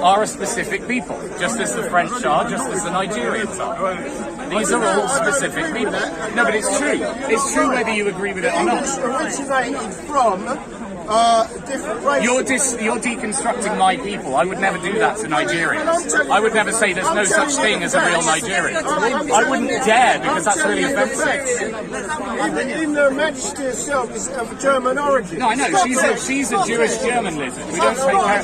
are a specific people, just as the French are, just as the Nigerians are. These are all specific people. No, but it's true. It's true whether you agree with it or not. Originated from different races. You're deconstructing my people. I would never do that to Nigerians. I would never say there's no such thing as a real Nigerian. I wouldn't dare, because that's really offensive. Even Her Majesty herself is of German origin. No, I know. She's a Jewish German lizard.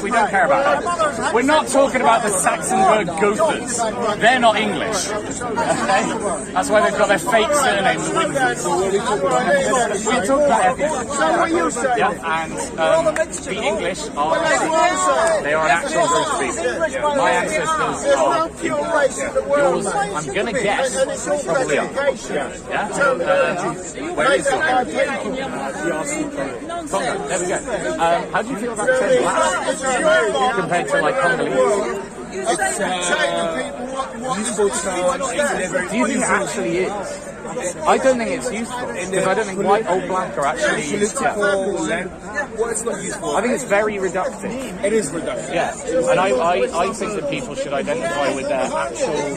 We don't care about that. We're not talking about the Saxonburg Gothers. They're not English. Okay? That's why they've got their fake surname, the Windsors. We're talking about ethnic. So what you say? Yeah, and the English are, they are an actual group of people. My ancestors There's no are pure race in the world, yours. mate. I'm going to guess And it's all probably are. classification. Yeah? Where is it? Congo. There we go. How do you feel about black compared to like Congolese? It's useful term. Do you think it actually is? I don't think it's useful, because I don't think white or black are actually useful. Well, it's not useful. I think it's very reductive. It is reductive. Yeah, and I think that people should identify with their actual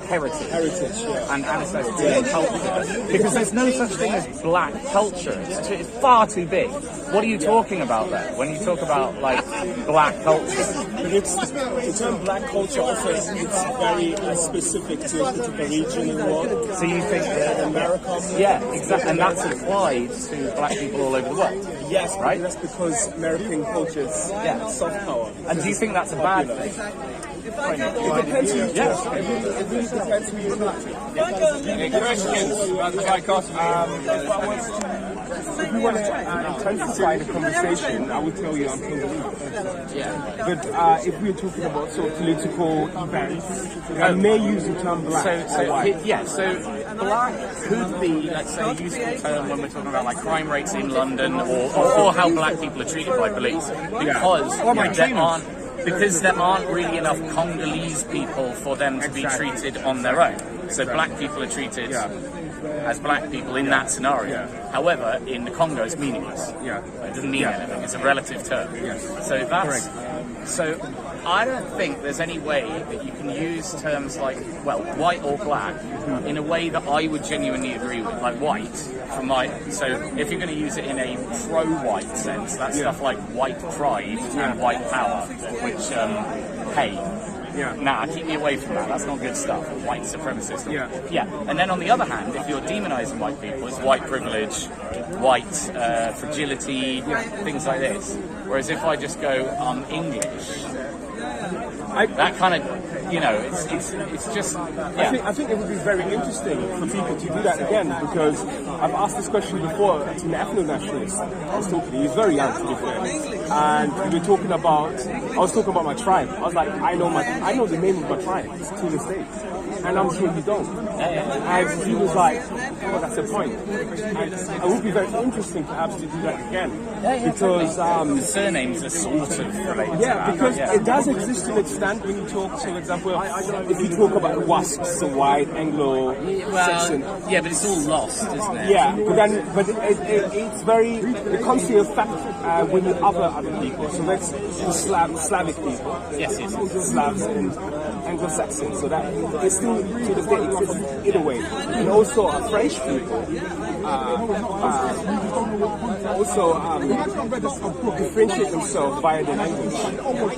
heritage and ancestry and culture, because there's no such thing as black culture. It's far too big. What are you talking about there when you talk about like black culture? But the term black culture also it's very specific to a particular region in the world. So you think that America? Yeah, exactly, and that's applied to black people all over the world. Yes, right. That's because American culture is soft power. And do you think that's a bad thing? It depends who you Yes. It really depends who you talk to. Any questions about the dichotomy? If we want to intensify the conversation, I would tell you I'm Congolese. Yeah. But if we're talking about sort of political events, I may use the term black or white. So black could be, let's say, a useful term when we're talking about like crime rates in London or how black people are treated by police, because there aren't really enough Congolese people for them to be treated on their own. So black people are treated as black people in that scenario. However, in the Congo, it's meaningless. It doesn't mean anything. It's a relative term. So that's so. I don't think there's any way that you can use terms like, well, white or black in a way that I would genuinely agree with, like white. So if you're going to use it in a pro-white sense, that's stuff like white pride and white power, which, nah, keep me away from that. That's not good stuff. White supremacist. And then on the other hand, if you're demonizing white people, it's white privilege, white fragility, things like this. Whereas if I just go, I'm English, that kind of, it's just. I think it would be very interesting for people to do that again, because I've asked this question before to an ethno-nationalist. I was talking to him, he's very young to be fair, and we were talking about. I was talking about my tribe. I was like, I know the name of my tribe to this day, and I'm sure you don't. And he was like, well, that's the point. And it would be very interesting to absolutely do that again, because the surnames are sort of related to that. Because it does exist to an extent when you talk, so for example, if you talk about WASPs, the white Anglo-Saxon. But it's all lost, isn't it? Yeah, but it's very, the concept of fact when you other people, so that's the Slavic people. Yes. Slavs and Anglo-Saxons, so that it's still to this day exists in a way. And also French people differentiate themselves via the language.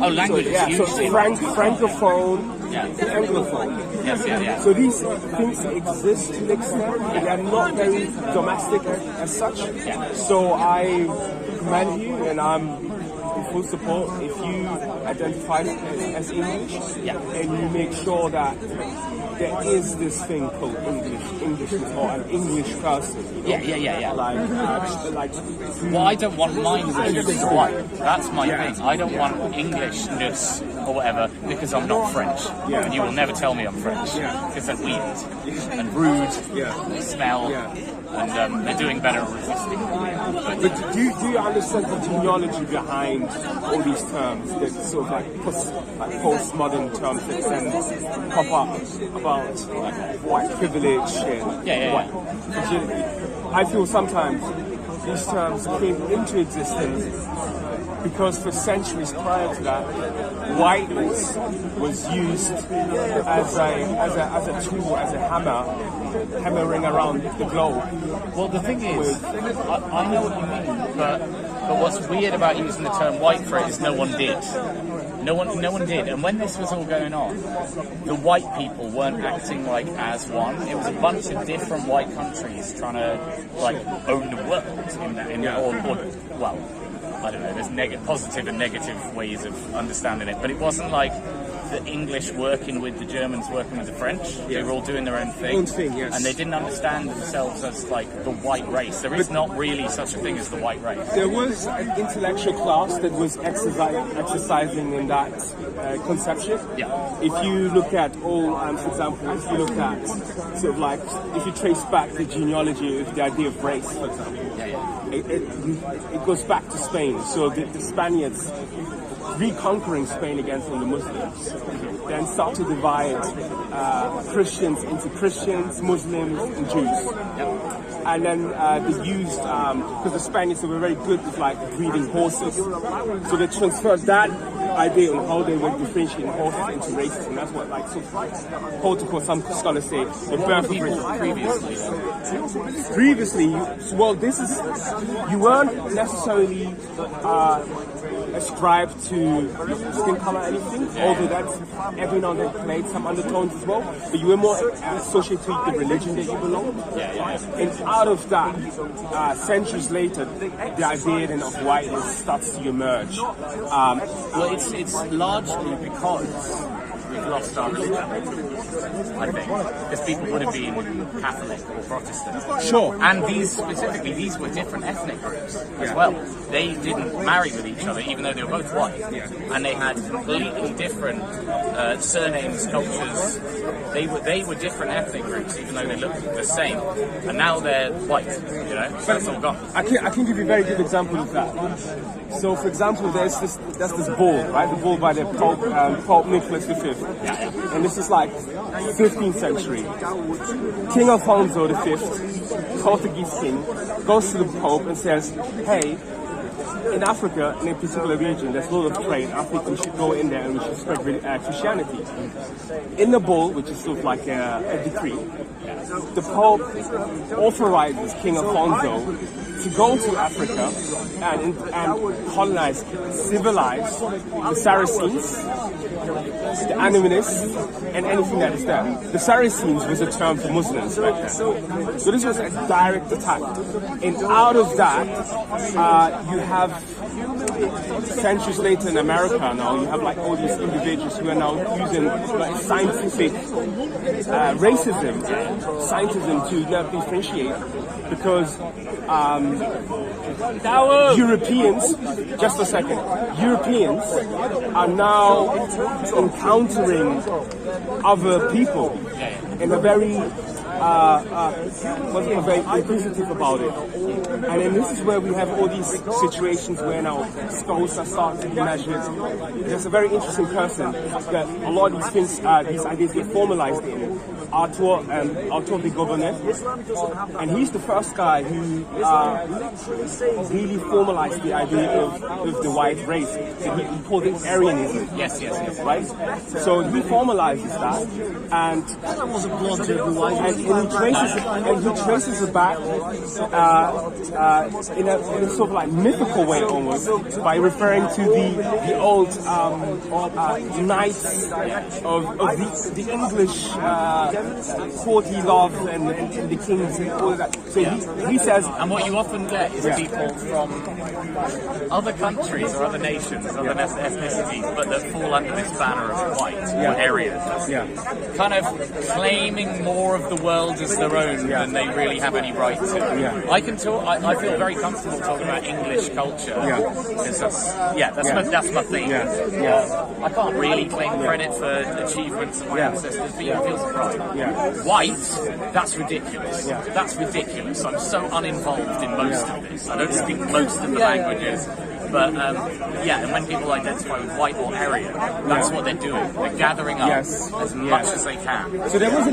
Oh, language is huge. So Francophone and Anglophone. Yes. So these things exist to an extent, but they're not very domestic as such. So I commend you, and I'm in full support if you identify as English, and you make sure that there is this thing called English or an English person. Yeah. Well, I don't want mine to be white. That's my thing. I don't want Englishness or whatever because I'm not French. And you will never tell me I'm French because they're weird and rude and smell and they're doing better at resisting. But do you understand the genealogy behind all these terms, that sort of like postmodern terms that then pop up about white privilege and white fragility? I feel sometimes these terms came into existence because for centuries prior to that, whiteness was used as a tool, as a hammering around the globe. Well, the thing is, I know what you mean, but what's weird about using the term white for it is no one did. No one did. And when this was all going on, the white people weren't acting like as one. It was a bunch of different white countries trying to like own the world well, I don't know. There's positive and negative ways of understanding it, but it wasn't like the English working with the Germans, working with the French. They were all doing their own thing. Yes. And they didn't understand themselves as like the white race. There is not really such a thing as the white race. There was an intellectual class that was exercising in that conception. Yeah. If you look at all, for example, if you look at sort of like, if you trace back the genealogy of the idea of race, for example, it goes back to Spain. So the Spaniards reconquering Spain against the Muslims, then start to divide Christians into Christians, Muslims, and Jews. And then they used, because the Spaniards were very good with like breeding horses, so they transferred that idea on how they were differentiating horses into races, and that's what like so protocol, some scholars say, the birth of previously, well, this is, you weren't necessarily ascribed to skin color or anything, although that's every now and then played some undertones as well, but you were more associated with the religion that you belonged. And out of that, centuries later, the idea then of whiteness starts to emerge. Well, it's largely because we've lost our religion, I think, because people would have been Catholic or Protestant. Sure. And these were different ethnic groups as well. They didn't marry with each other, even though they were both white. And they had completely different surnames, cultures. They were different ethnic groups, even though they looked the same. And now they're white, you know, so it's all gone. I can give you a very good example of that. So, for example, there's this bull, right? The bull by the Pope Nicholas V. And this is like 15th century. King Alfonso V, Portuguese king, goes to the Pope and says, hey, in Africa, in a particular region, there's a lot of trade. I think we should go in there and we should spread Christianity. In the bull, which is sort of like a decree, the Pope authorizes King Alfonso to go to Africa and colonize, civilize the Saracens, the Animists, and anything that is there. The Saracens was a term for Muslims back then. So this was a direct attack. And out of that, you have centuries later in America now, you have like all these individuals who are now using like scientific racism, scientism to differentiate, because Dawood! Europeans, just a second, Europeans are now encountering other people in a very very inquisitive about it. And then this is where we have all these situations where now skulls are starting to be measured. There's a very interesting person that a lot of these things, these ideas get formalized in. Arthur de Gobineau, and he's the first guy who really formalized the idea of the white race. He called it Aryanism. Yes. Right? So he formalizes that, and he traces it back in a sort of like mythical way almost, by referring to the old knights of the English courtly love and the kings and all of that. So he says, and what you often get is people from other countries or other nations, other ethnicities, but that fall under this banner of white or Aryan, kind of claiming more of the world as their own than they really have any right to. I can talk. I feel very comfortable talking about English culture because that's my thing. I can't really claim credit for achievements of my ancestors, but it feels pride. White, that's ridiculous. That's ridiculous. I'm so uninvolved in most of this. I don't speak most of the languages. But and when people identify with white or Aryan, that's what they're doing. They're gathering up as much as they can. So there was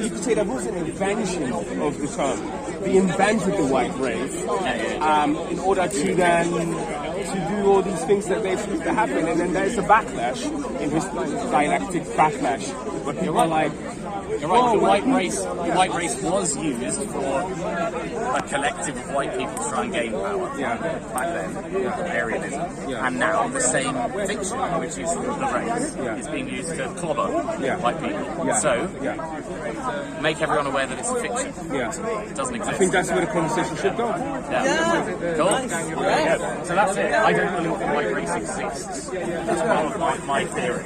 you could say there was an invention of the term. They invented the white race in order to then to do through all these things that they seem to happen, and then there's a backlash in his dialectic backlash where people are like, you're right, the white race was used for a collective of white people to try and gain power. Back then, Aryanism. And now the same fiction, which is the race, is being used to clobber white people. So, make everyone aware that it's a fiction. It doesn't exist. I think that's where the conversation should go. Cool. So that's it. I don't believe that white race exists. That's part of my theory.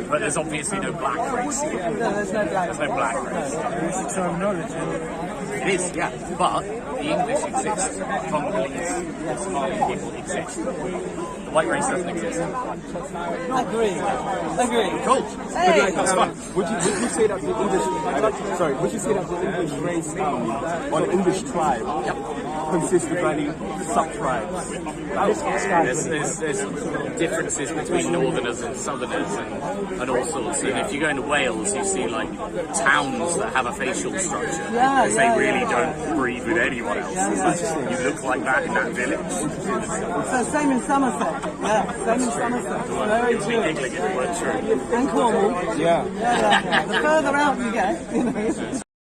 But there's obviously no black race. There's no black race. It's terminology. It is, but the English exists. Congolese, Somali people exist. The white race doesn't exist. Agree. Cool. Hey. That's fun. Would you say that the English? Would you say that the English race or the English tribe consists of only sub-tribes? There's differences between northerners and southerners and all sorts. And if you go into Wales, you see like towns that have a facial structure because they really don't breed with anyone else. You look like that in that village. So same in Somerset. Same in Somerset. Very You'd be giggling if it weren't true. And Cornwall. Yeah. The further out you get,